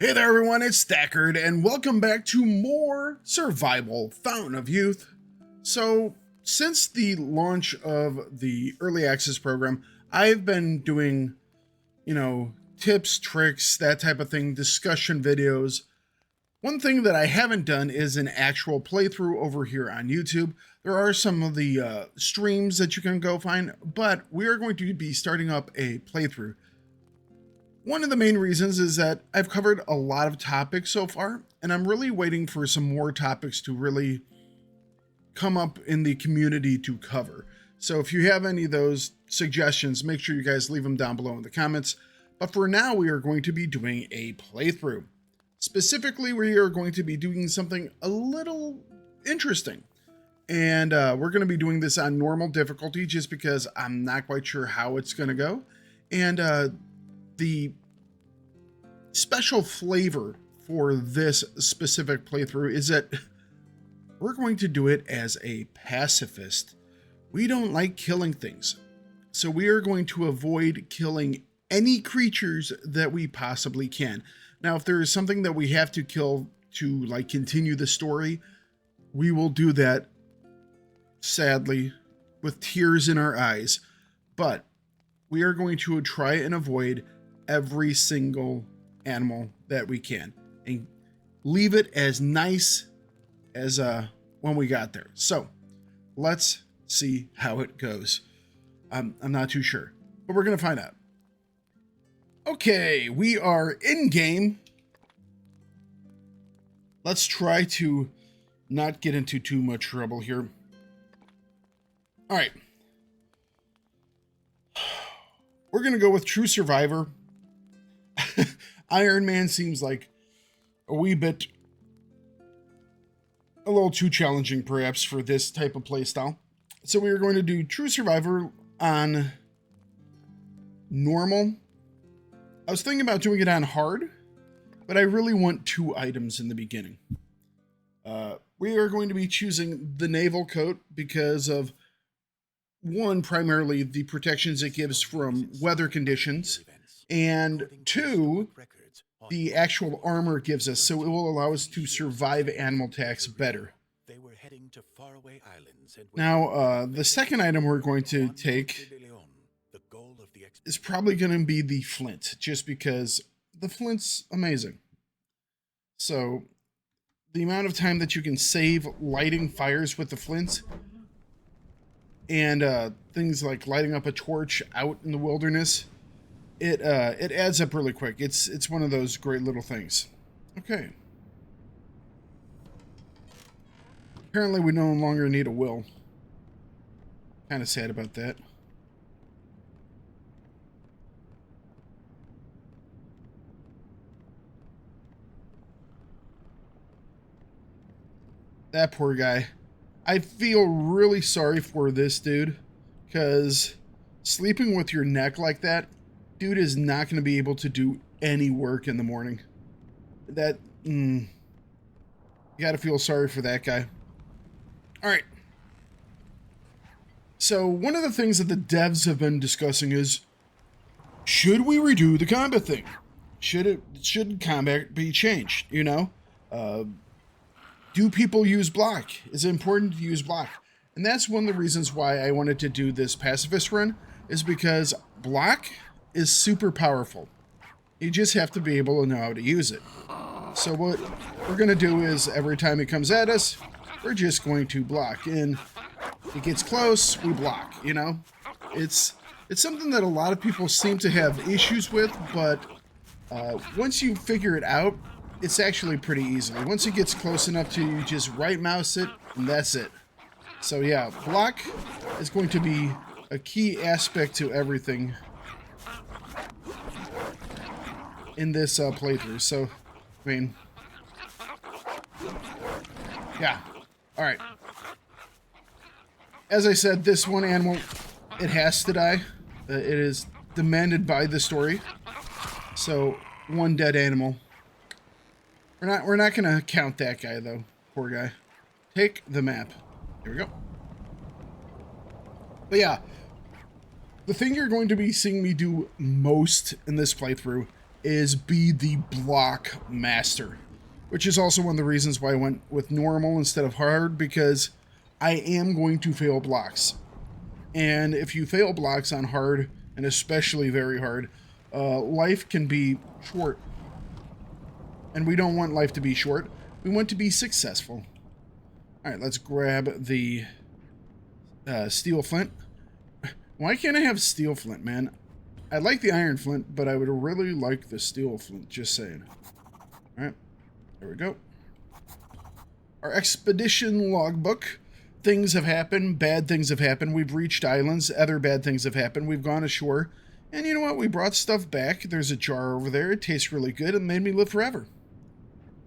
Hey there everyone, it's Thakard, and welcome back to more Survival Fountain of Youth. So, since the launch of the Early Access program, I've been doing, tips, tricks, that type of thing, discussion videos. One thing that I haven't done is an actual playthrough over here on YouTube. There are some of the streams that you can go find, but we are going to be starting up a playthrough. One of the main reasons is that I've covered a lot of topics so far, and I'm really waiting for some more topics to really come up in the community to cover. So if you have any of those suggestions, make sure you guys leave them down below in the comments. But for now, we are going to be doing a playthrough. Specifically, we are going to be doing something a little interesting. And we're going to be doing this on normal difficulty just because I'm not quite sure how it's going to go. And the special flavor for this specific playthrough is that we're going to do it as a pacifist. We don't like killing things, so we are going to avoid killing any creatures that we possibly can. Now, if there is something that we have to kill to continue the story, we will do that, sadly, with tears in our eyes. But we are going to try and avoid every single animal that we can and leave it as nice as when we got there. So let's see how it goes. I'm not too sure, but we're gonna find out. Okay, we are in game. Let's try to not get into too much trouble here. All right, we're gonna go with True Survivor. Iron Man seems like a little too challenging perhaps for this type of playstyle. So we are going to do True Survivor on normal. I was thinking about doing it on hard, but I really want 2 items in the beginning. We are going to be choosing the naval coat because of, one, primarily the protections it gives from weather conditions, and 2, the actual armor it gives us, so it will allow us to survive animal attacks better. Now, the second item we're going to take is probably going to be the flint, just because the flint's amazing. So, the amount of time that you can save lighting fires with the flint, and things like lighting up a torch out in the wilderness, it adds up really quick. It's one of those great little things. Okay. Apparently we no longer need a will. Kind of sad about that. That poor guy. I feel really sorry for this dude, because sleeping with your neck like that, dude is not going to be able to do any work in the morning. You gotta feel sorry for that guy. Alright. So, one of the things that the devs have been discussing is, should we redo the combat thing? Should combat be changed, do people use block? Is it important to use block? And that's one of the reasons why I wanted to do this pacifist run, is because block is super powerful. You just have to be able to know how to use it. So what we're going to do is, every time it comes at us, we're just going to block. And it gets close, we block, It's something that a lot of people seem to have issues with, but once you figure it out, it's actually pretty easy. Once it gets close enough to you, just right mouse it, and that's it. So yeah, block is going to be a key aspect to everything in this playthrough. So, yeah. Alright. As I said, this one animal, it has to die. It is demanded by the story. So, one dead animal. We're not gonna count that guy though. Poor guy. Take the map. Here we go. But yeah, the thing you're going to be seeing me do most in this playthrough is be the block master, which is also one of the reasons why I went with normal instead of hard, because I am going to fail blocks. And if you fail blocks on hard, and especially very hard, life can be short. And we don't want life to be short. We want to be successful. All right, let's grab the steel flint. Why can't I have steel flint, man? I like the iron flint, but I would really like the steel flint, just saying. All right, there we go. Our expedition logbook. Things have happened, bad things have happened. We've reached islands, other bad things have happened. We've gone ashore. And you know what? We brought stuff back. There's a jar over there. It tastes really good and made me live forever.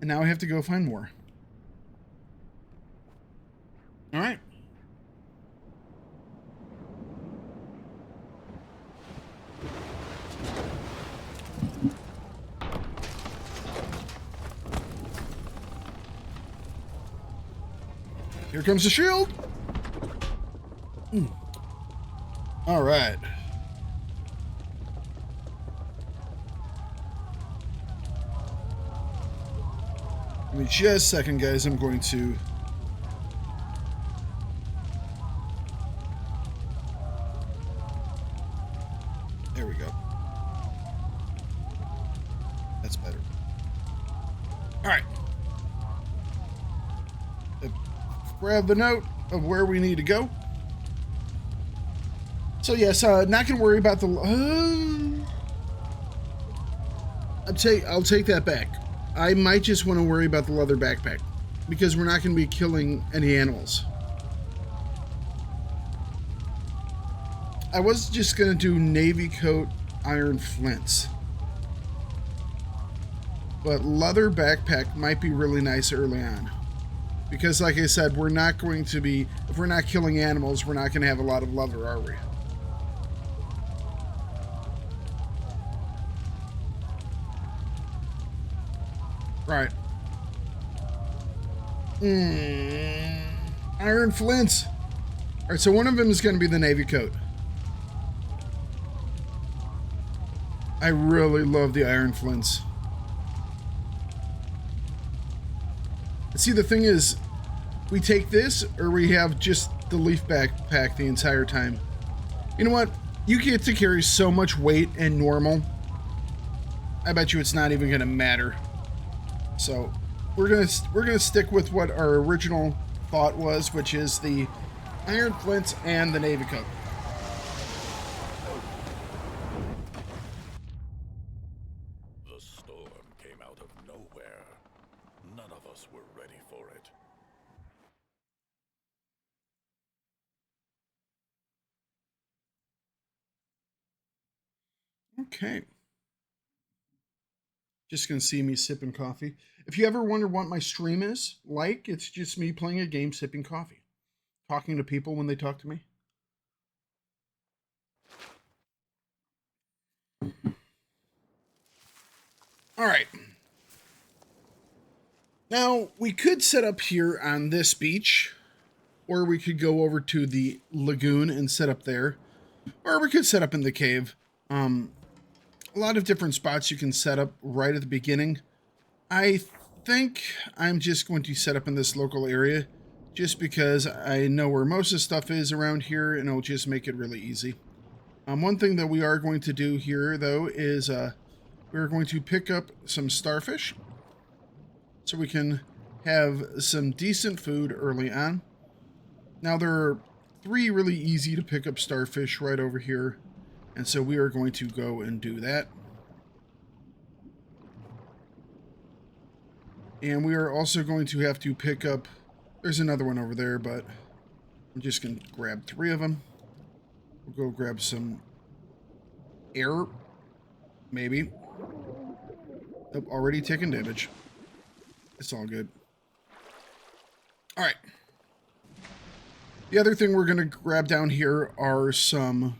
And now I have to go find more. All right. Here comes the shield. All right. Give me just a second, guys. I'm going to... There we go. That's better. All right. Grab the note of where we need to go. So yes, not gonna worry about the. I'll take that back. I might just want to worry about the leather backpack because we're not going to be killing any animals. I was just gonna do navy coat, iron flints, but leather backpack might be really nice early on. Because, like I said, we're not going to be... If we're not killing animals, we're not going to have a lot of leather, are we? Right. Iron flints. Alright, so one of them is going to be the navy coat. I really love the iron flints. See, the thing is, we take this, or we have just the leaf backpack the entire time. You know what? You get to carry so much weight in normal. I bet you it's not even gonna matter. So, we're gonna stick with what our original thought was, which is the iron flints and the navy coat. The storm came out of nowhere. None of us were ready for it. Okay. Just gonna see me sipping coffee. If you ever wonder what my stream is like, it's just me playing a game, sipping coffee. Talking to people when they talk to me. Alright. Now, we could set up here on this beach, or we could go over to the lagoon and set up there, or we could set up in the cave. A lot of different spots you can set up right at the beginning. I think I'm just going to set up in this local area, just because I know where most of the stuff is around here, and it'll just make it really easy. One thing that we are going to do here, though, is we're going to pick up some starfish, so we can have some decent food early on. Now, there are 3 really easy to pick up starfish right over here, and so we are going to go and do that. And we are also going to have to pick up... There's another one over there, but I'm just going to grab 3 of them. We'll go grab some air, maybe. Nope, already taking damage. It's all good. Alright. The other thing we're going to grab down here are some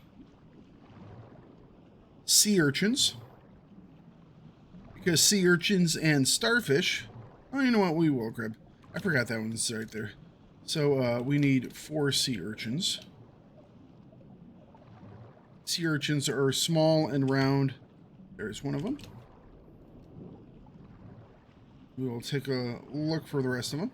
sea urchins. Because sea urchins and starfish... Oh, you know what? We will grab... I forgot that one's right there. So, we need 4 sea urchins. Sea urchins are small and round. There's one of them. We will take a look for the rest of them.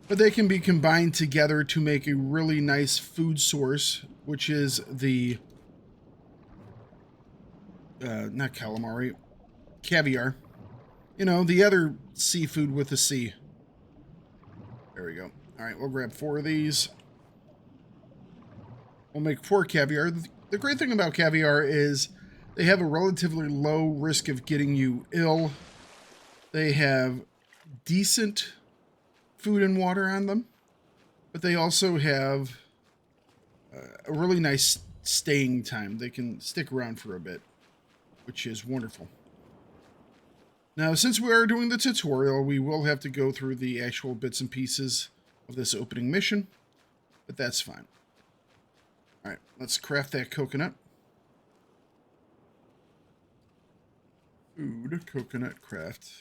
But they can be combined together to make a really nice food source, which is the, not calamari, caviar. You know, the other seafood with a C. There we go. All right, we'll grab 4 of these. We'll make 4 caviar. The great thing about caviar is they have a relatively low risk of getting you ill. They have decent food and water on them, but they also have a really nice staying time. They can stick around for a bit, which is wonderful. Now, since we are doing the tutorial, we will have to go through the actual bits and pieces of this opening mission, but that's fine. All right, let's craft that coconut. Food, coconut, craft.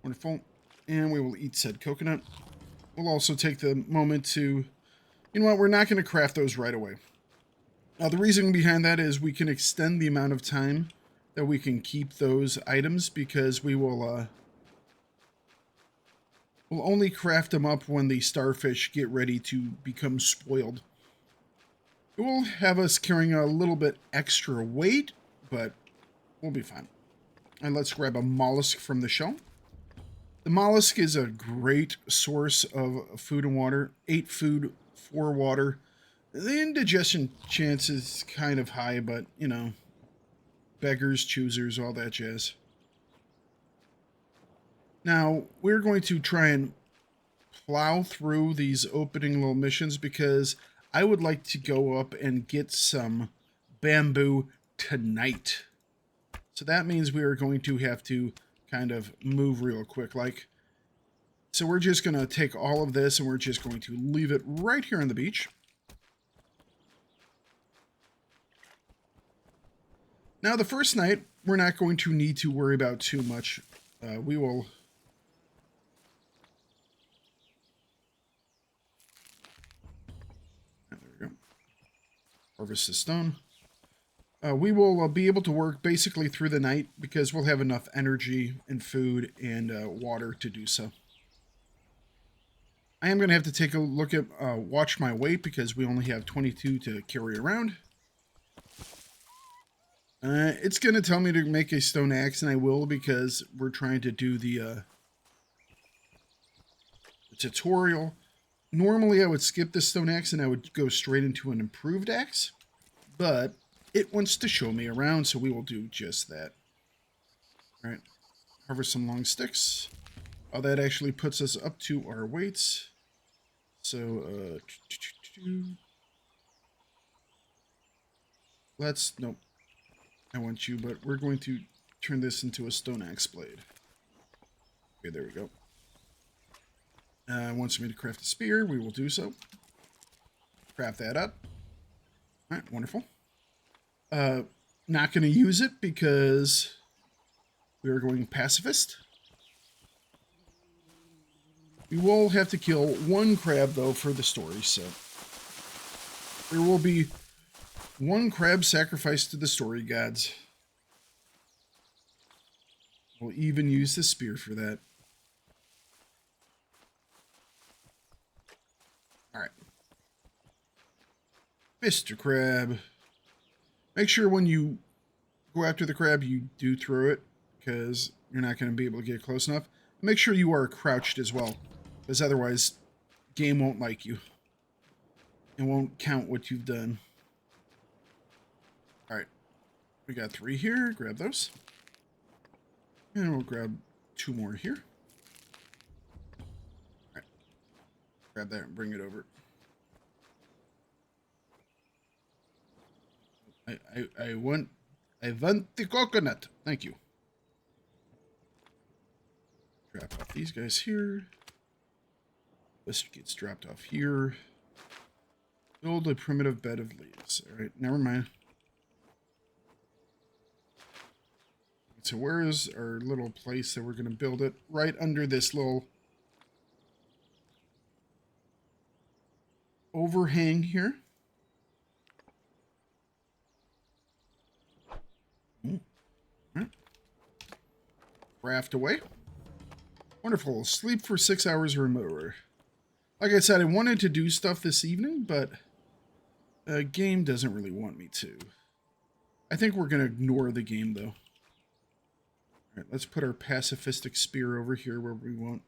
Wonderful. And we will eat said coconut. We'll also take the moment to, you know what, we're not going to craft those right away. Now, the reason behind that is we can extend the amount of time that we can keep those items, because we will we'll only craft them up when the starfish get ready to become spoiled. It will have us carrying a little bit extra weight, but we'll be fine. And let's grab a mollusk from the shell. The mollusk is a great source of food and water. 8 food, 4 water. The indigestion chance is kind of high, but, you know, beggars, choosers, all that jazz. Now, we're going to try and plow through these opening little missions because I would like to go up and get some bamboo tonight. So that means we are going to have to kind of move real quick. So we're just going to take all of this and we're just going to leave it right here on the beach. Now, the first night, we're not going to need to worry about too much. We will... There we go. Harvest the stone. We will be able to work basically through the night because we'll have enough energy and food and water to do so. I am going to have to take a look at, watch my weight because we only have 22 to carry around. It's going to tell me to make a stone axe, and I will because we're trying to do the tutorial. Normally, I would skip the stone axe and I would go straight into an improved axe, but it wants to show me around, so we will do just that. All right, harvest some long sticks. Oh, that actually puts us up to our weights. So, nope. I want you, but we're going to turn this into a stone axe blade. Okay, there we go. Wants me to craft a spear. We will do so. Craft that up. All right, wonderful. Not going to use it because we are going pacifist. We will have to kill 1 crab, though, for the story, so there will be 1 crab sacrificed to the story gods. We'll even use the spear for that. Alright. Mr. Crab. Make sure when you go after the crab, you do throw it, because you're not going to be able to get close enough. Make sure you are crouched as well, because otherwise, game won't like you. It won't count what you've done. Alright, we got 3 here. Grab those. And we'll grab 2 more here. Alright. Grab that and bring it over. I want the coconut. Thank you. Drop off these guys here. This gets dropped off here. Build a primitive bed of leaves. Alright, never mind. So where is our little place that we're going to build it? Right under this little overhang here. Craft away. Wonderful. Sleep for 6 hours or more. Like I said, I wanted to do stuff this evening, but the game doesn't really want me to. I think we're going to ignore the game, though. All right, let's put our pacifistic spear over here where we won't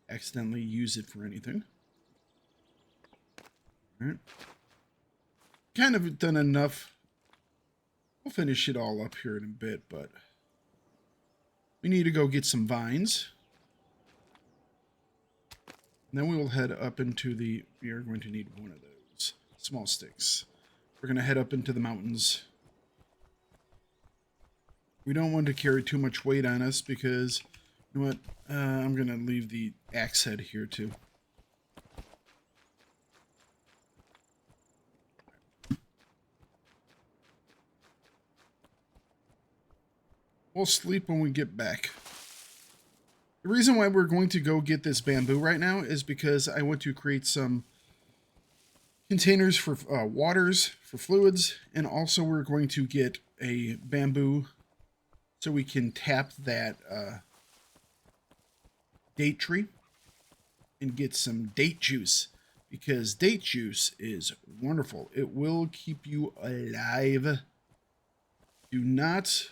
accidentally use it for anything. All right. Kind of done enough. We'll finish it all up here in a bit, but we need to go get some vines. And then we will head up into the... We are going to need one of those small sticks. We're going to head up into the mountains. We don't want to carry too much weight on us because, you know what? I'm going to leave the axe head here too. We'll sleep when we get back. The reason why we're going to go get this bamboo right now is because I want to create some containers for waters, for fluids, and also we're going to get a bamboo so we can tap that date tree and get some date juice, because date juice is wonderful. It will keep you alive. Do not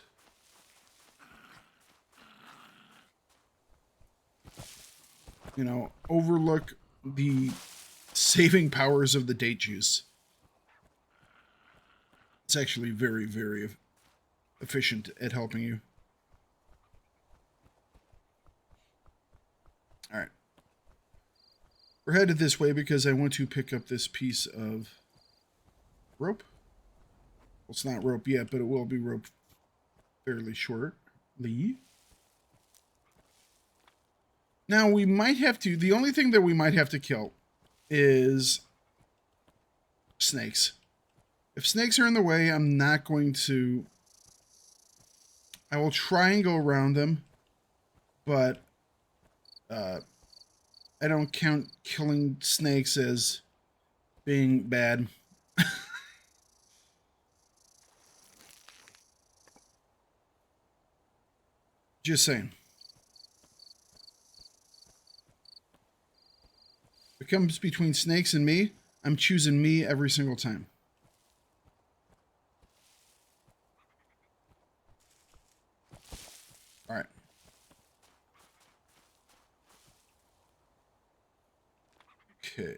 overlook the saving powers of the date juice. It's actually very, very efficient at helping you. All right. We're headed this way because I want to pick up this piece of rope. Well, it's not rope yet, but it will be rope fairly shortly. Now, we might have to... The only thing that we might have to kill is snakes. If snakes are in the way, I'm not going to... I will try and go around them, but I don't count killing snakes as being bad. Just saying. If it comes between snakes and me, I'm choosing me every single time. All right. Okay.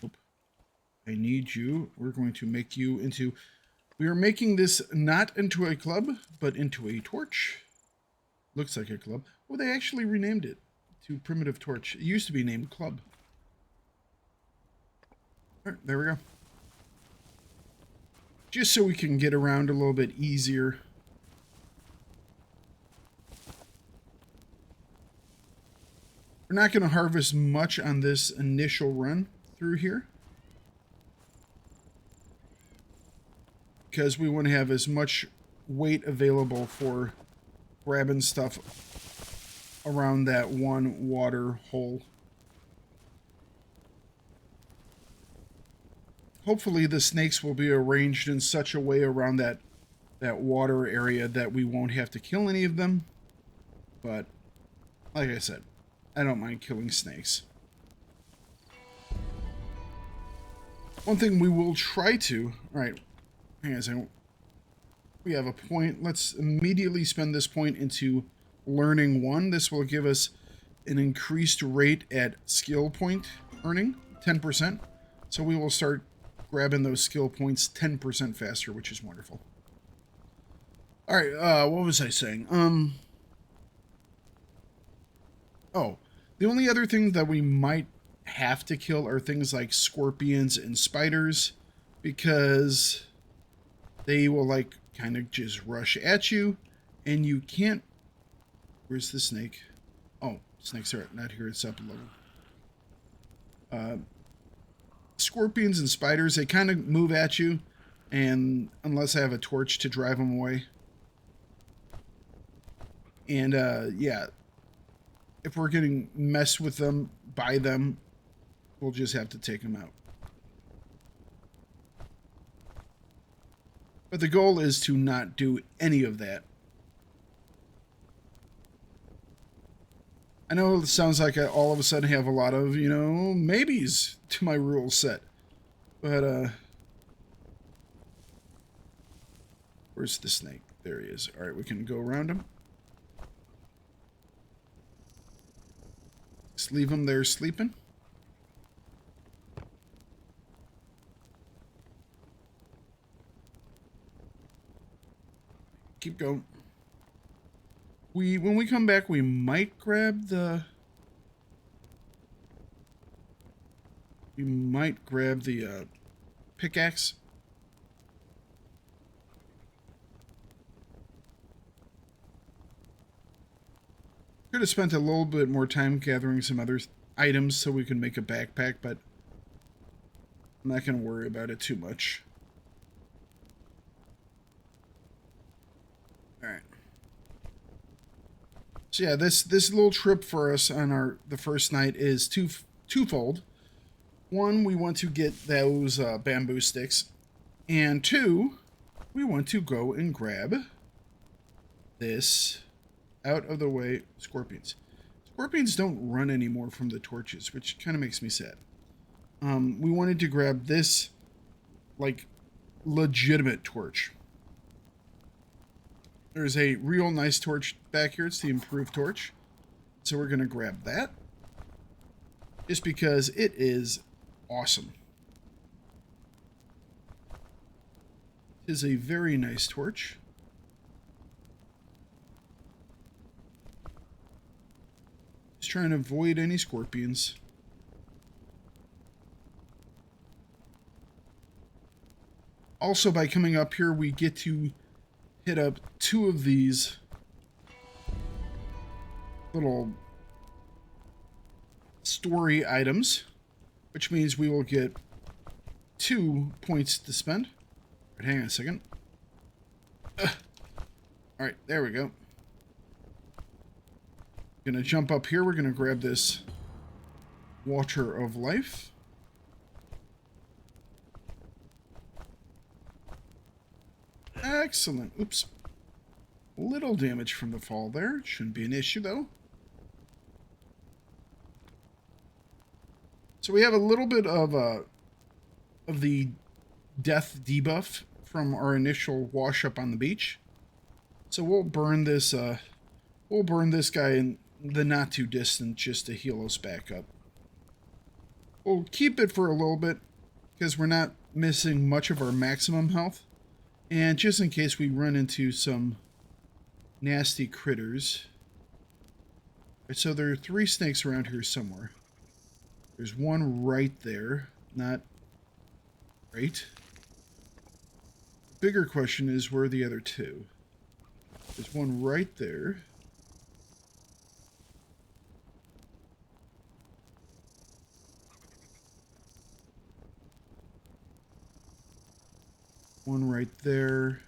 Oop. I need you. We're going to make you into... We are making this not into a club, but into a torch. Looks like a club. Oh, they actually renamed it to Primitive Torch. It used to be named Club. All right, there we go. Just so we can get around a little bit easier. We're not going to harvest much on this initial run through here, because we want to have as much weight available for grabbing stuff around that one water hole. Hopefully the snakes will be arranged in such a way around that water area that we won't have to kill any of them. But like I said, I don't mind killing snakes. One thing we will try to... Alright, hang on a second. We have a point. Let's immediately spend this point into learning 1. This will give us an increased rate at skill point earning, 10%. So we will start grabbing those skill points 10% faster, which is wonderful. Alright, what was I saying? Oh, the only other thing that we might have to kill are things like scorpions and spiders, because they will, like, kind of just rush at you, and you can't... Where's the snake? Oh, snakes are not here. It's up a level. Scorpions and spiders, they kind of move at you, and unless I have a torch to drive them away. And, yeah, if we're getting messed with them, by them, we'll just have to take them out. But the goal is to not do any of that. I know it sounds like I all of a sudden have a lot of, you know, maybes to my rule set. But, where's the snake? There he is. All right, we can go around him. Just leave him there sleeping. Keep going. When we come back, we might grab the... We might grab the pickaxe. Could have spent a little bit more time gathering some other items so we can make a backpack, but I'm not going to worry about it too much. Alright. So yeah, this little trip for us on the first night is twofold. One, we want to get those bamboo sticks. And two, we want to go and grab this out of the way scorpions. Scorpions don't run anymore from the torches, which kind of makes me sad. We wanted to grab this, like, legitimate torch. There's a real nice torch back here. It's the improved torch. So we're going to grab that. Just because it is awesome. It is a very nice torch. Just trying to avoid any scorpions. Also, by coming up here, we get to hit up 2 of these little story items, which means we will get 2 points to spend. Right, hang on a second. Alright, there we go. Gonna jump up here. We're gonna grab this Water of Life. Excellent. Oops. Little damage from the fall there. Shouldn't be an issue, though. So we have a little bit of the death debuff from our initial wash up on the beach. So we'll burn this guy in the not too distant just to heal us back up. We'll keep it for a little bit because we're not missing much of our maximum health. And just in case we run into some nasty critters. Right, so there are 3 snakes around here somewhere. There's one right there. Not right. The bigger question is, where are the other 2? There's one right there. One right there.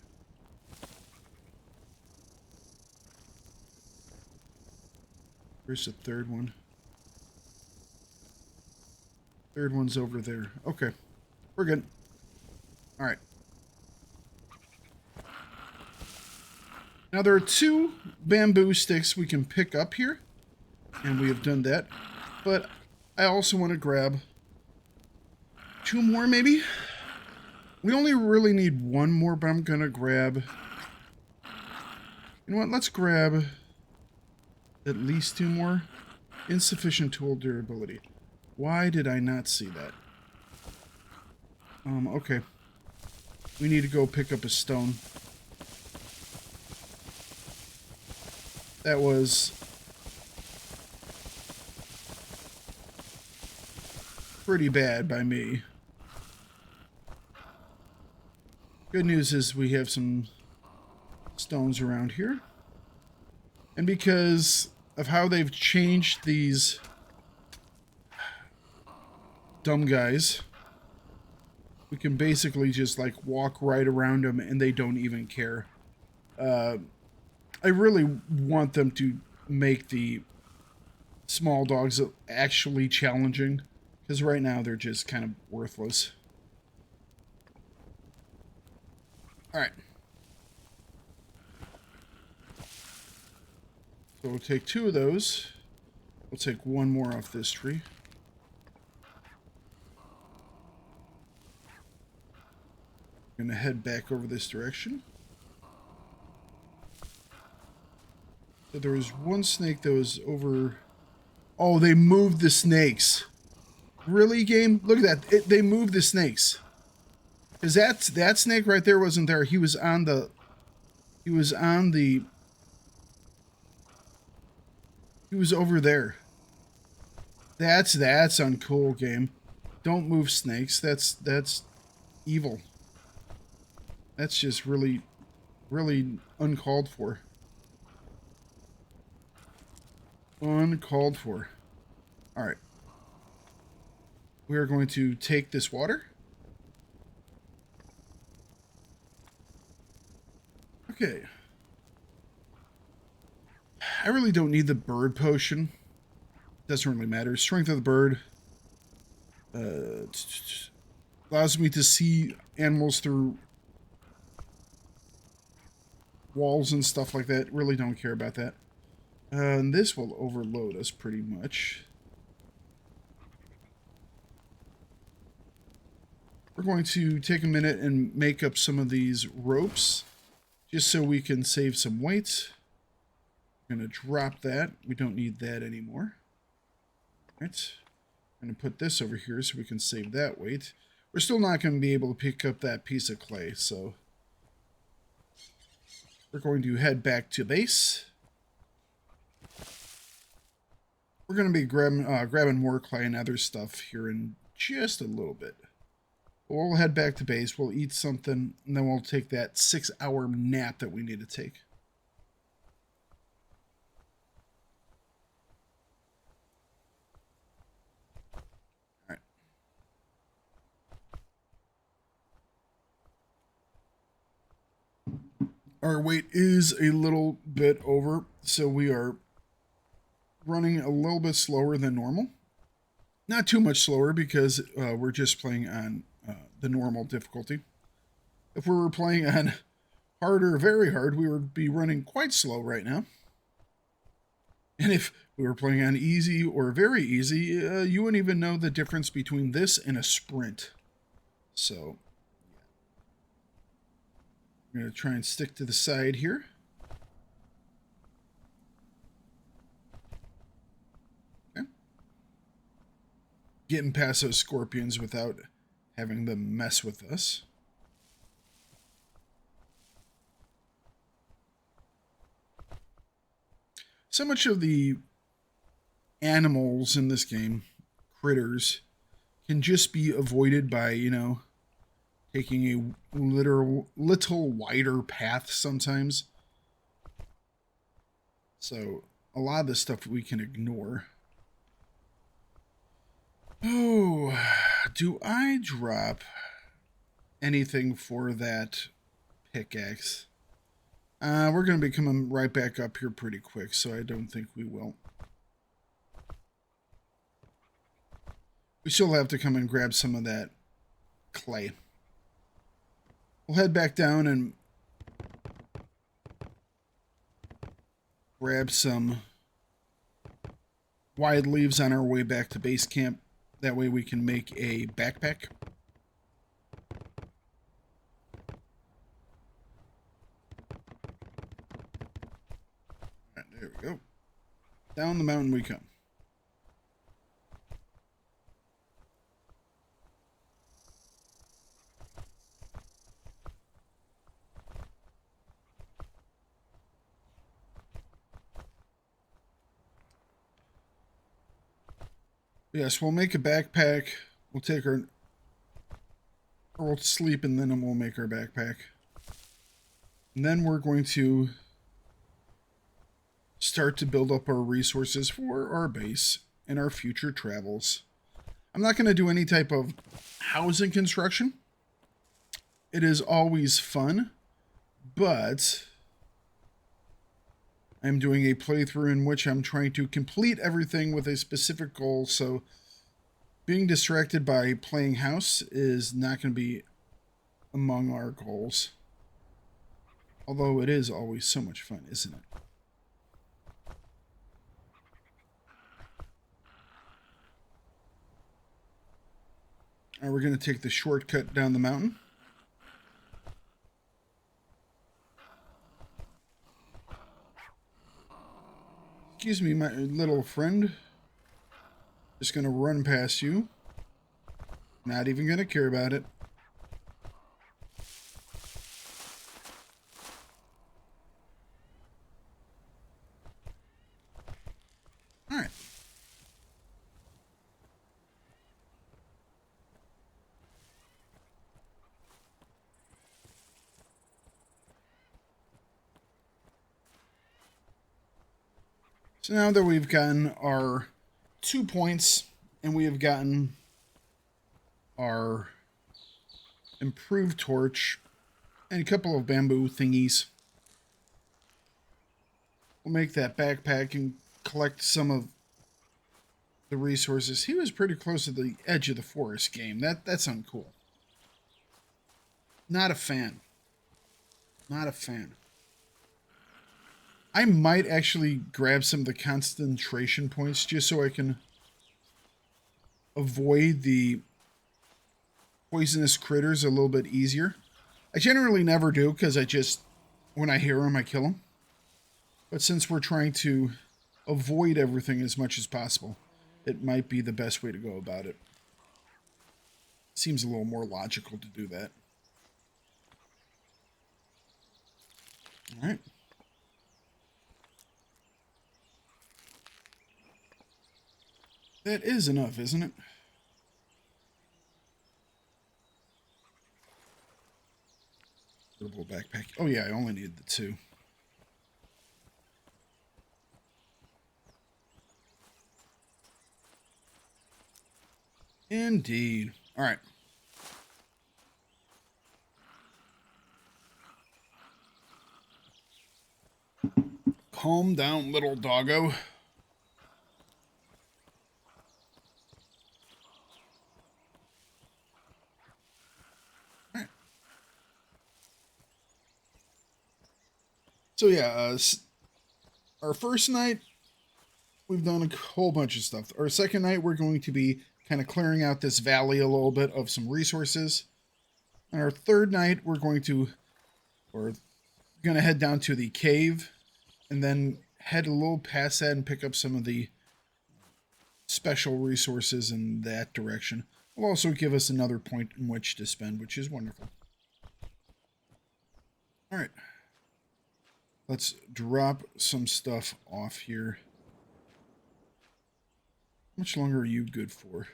Where's the 3rd one? 3rd one's over there. Okay. We're good. Alright. Now there are 2 bamboo sticks we can pick up here. And we have done that. But I also want to grab 2 more maybe? We only really need 1 more, but I'm going to grab... You know what? Let's grab at least 2 more. Insufficient tool durability. Why did I not see that? Okay. We need to go pick up a stone. That was pretty bad by me. Good news is we have some stones around here. And because of how they've changed these dumb guys, we can basically just like walk right around them and they don't even care. I really want them to make the small dogs actually challenging, because right now they're just kind of worthless. Alright. So we'll take 2 of those. We'll take one more off this tree. I'm gonna head back over this direction. So there was one snake that was over... Oh, they moved the snakes. Really, game? Look at that. They moved the snakes. Because that snake right there wasn't there. He was on the... He was over there. That's uncool, game. Don't move snakes. That's evil. That's just really, really uncalled for. Uncalled for. Alright. We are going to take this water. Okay. I really don't need the bird potion. Doesn't really matter. Strength of the bird. Allows me to see animals through walls and stuff like that. Really don't care about that. And this will overload us pretty much. We're going to take a minute and make up some of these ropes just so we can save some weight. I'm going to drop that. We don't need that anymore. All right. I'm going to put this over here so we can save that weight. We're still not going to be able to pick up that piece of clay, so we're going to head back to base. We're going to be grabbing more clay and other stuff here in just a little bit. We'll head back to base, we'll eat something, and then we'll take that 6-hour nap that we need to take. Alright. Our weight is a little bit over, so we are running a little bit slower than normal. Not too much slower because we're just playing on the normal difficulty. If we were playing on hard or very hard, we would be running quite slow right now. And if we were playing on easy or very easy, you wouldn't even know the difference between this and a sprint. So, I'm going to try and stick to the side here. Okay. Getting past those scorpions without having them mess with us. So much of the animals in this game, critters, can just be avoided by, you know, taking a little wider path sometimes. So a lot of this stuff we can ignore. Oh, do I drop anything for that pickaxe? We're going to be coming right back up here pretty quick, so I don't think we will. We still have to come and grab some of that clay. We'll head back down and grab some wide leaves on our way back to base camp. That way we can make a backpack. Right, there we go. Down the mountain we come. Yes, we'll make a backpack. We'll take our... Or we'll sleep and then we'll make our backpack. And then we're going to start to build up our resources for our base and our future travels. I'm not going to do any type of housing construction. It is always fun, but I'm doing a playthrough in which I'm trying to complete everything with a specific goal, so being distracted by playing house is not going to be among our goals. Although it is always so much fun, isn't it? Now we're going to take the shortcut down the mountain. Excuse me, my little friend. Just going to run past you. Not even going to care about it. Alright. So now that we've gotten our 2 points and we have gotten our improved torch and a couple of bamboo thingies, we'll make that backpack and collect some of the resources. He was pretty close to the edge of the forest game. That's uncool. Not a fan. Not a fan. I might actually grab some of the concentration points just so I can avoid the poisonous critters a little bit easier. I generally never do because when I hear them, I kill them. But since we're trying to avoid everything as much as possible, it might be the best way to go about it. Seems a little more logical to do that. All right. That is enough, isn't it? Little backpack. Oh yeah, I only need the 2. Indeed. All right. Calm down, little doggo. So yeah, our first night, we've done a whole bunch of stuff. Our second night, we're going to be kind of clearing out this valley a little bit of some resources. And our third night, we're going to head down to the cave and then head a little past that and pick up some of the special resources in that direction. Will also give us another point in which to spend, which is wonderful. All right. Let's drop some stuff off here. How much longer are you good for?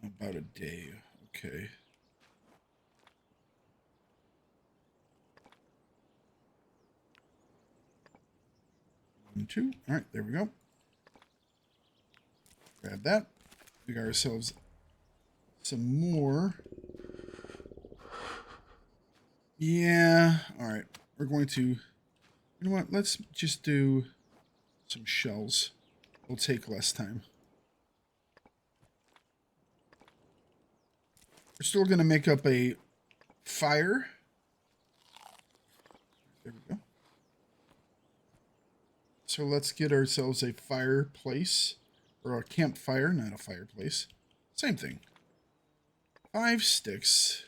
About a day. Okay. And 2. All right, there we go. Grab that. We got ourselves some more. Yeah. All right. We're going to, you know what? Let's just do some shells. It'll take less time. We're still going to make up a fire. There we go. So let's get ourselves a fireplace. Or a campfire, not a fireplace. Same thing. 5 sticks.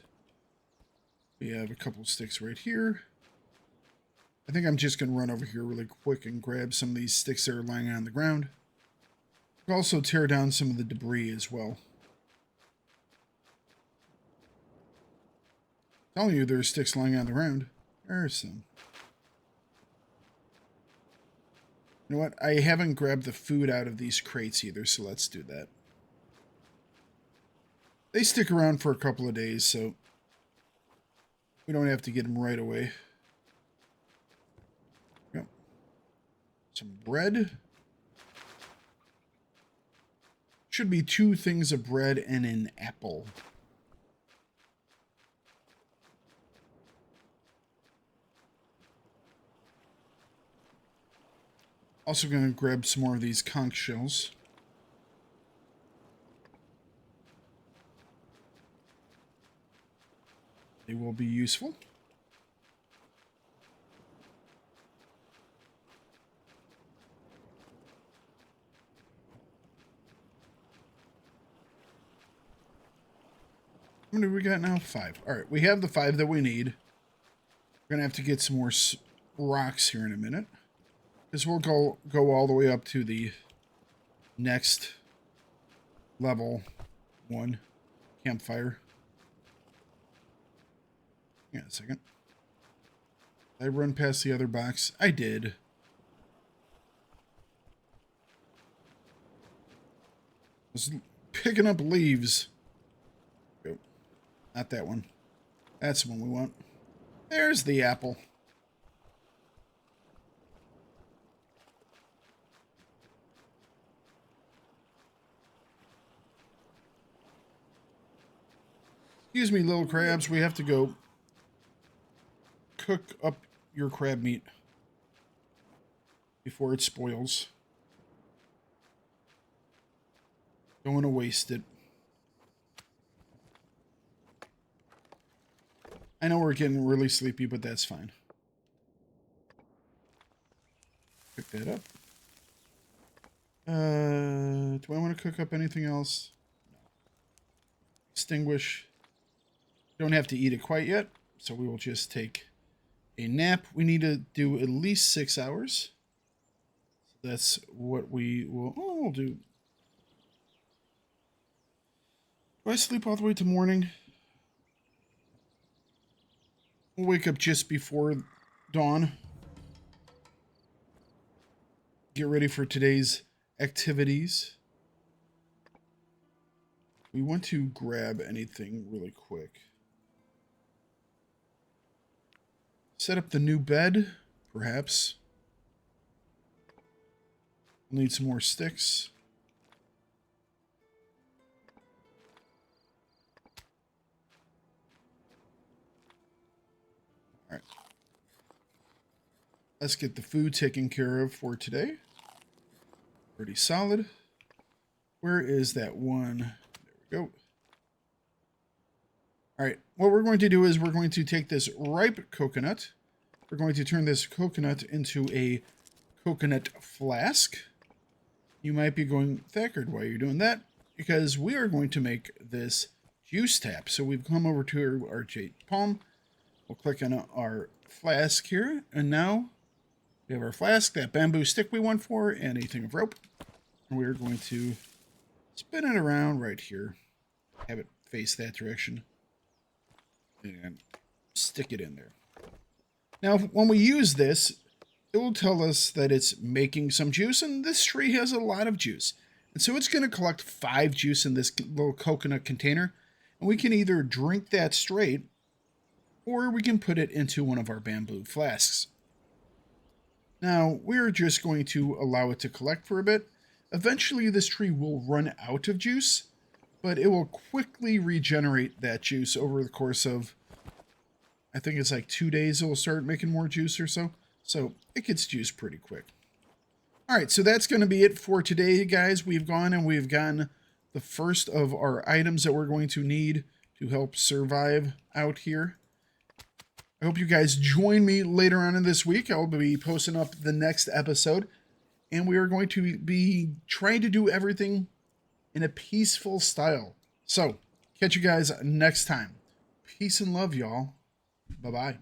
We have a couple sticks right here. I think I'm just going to run over here really quick and grab some of these sticks that are lying on the ground. We'll also tear down some of the debris as well. I'm telling you, there's sticks lying on the ground. There's some. You know what? I haven't grabbed the food out of these crates either, so let's do that. They stick around for a couple of days, so we don't have to get them right away. Yep. Some bread. Should be 2 things of bread and an apple. Also going to grab some more of these conch shells. They will be useful. How many do we got now? 5. All right, we have the 5 that we need. We're gonna have to get some more rocks here in a minute, because we'll go all the way up to the next level 1 campfire. Hang on a second. Did I run past the other box? I did. I was picking up leaves. Go. Not that one. That's the one we want. There's the apple. Excuse me, little crabs. We have to go cook up your crab meat before it spoils. Don't want to waste it. I know we're getting really sleepy, but that's fine. Pick that up. Do I want to cook up anything else? No. Extinguish. Don't have to eat it quite yet, so we will just take a nap. We need to do at least 6 hours. So that's what we will... Oh, we'll do... Do I sleep all the way to morning? We'll wake up just before dawn. Get ready for today's activities. We want to grab anything really quick. Set up the new bed, perhaps. We'll need some more sticks. All right. Let's get the food taken care of for today. Pretty solid. Where is that one? There we go. All right, what we're going to do is we're going to take this ripe coconut. We're going to turn this coconut into a coconut flask. You might be going, Thakard, why are you doing that? Because we are going to make this juice tap. So we've come over to our jade palm. We'll click on our flask here. And now we have our flask, that bamboo stick we went for, and a thing of rope. And we're going to spin it around right here. Have it face that direction. And stick it in there. Now, when we use this, it will tell us that it's making some juice, and this tree has a lot of juice. And so it's going to collect 5 juice in this little coconut container, and we can either drink that straight, or we can put it into one of our bamboo flasks. Now, we're just going to allow it to collect for a bit. Eventually, this tree will run out of juice, but it will quickly regenerate that juice over the course of, I think it's like 2 days, it will start making more juice or so. So it gets juice pretty quick. All right, so that's going to be it for today, guys. We've gone and we've gotten the first of our items that we're going to need to help survive out here. I hope you guys join me later on in this week. I'll be posting up the next episode, and we are going to be trying to do everything in a peaceful style. So, catch you guys next time. Peace and love, y'all. Bye-bye.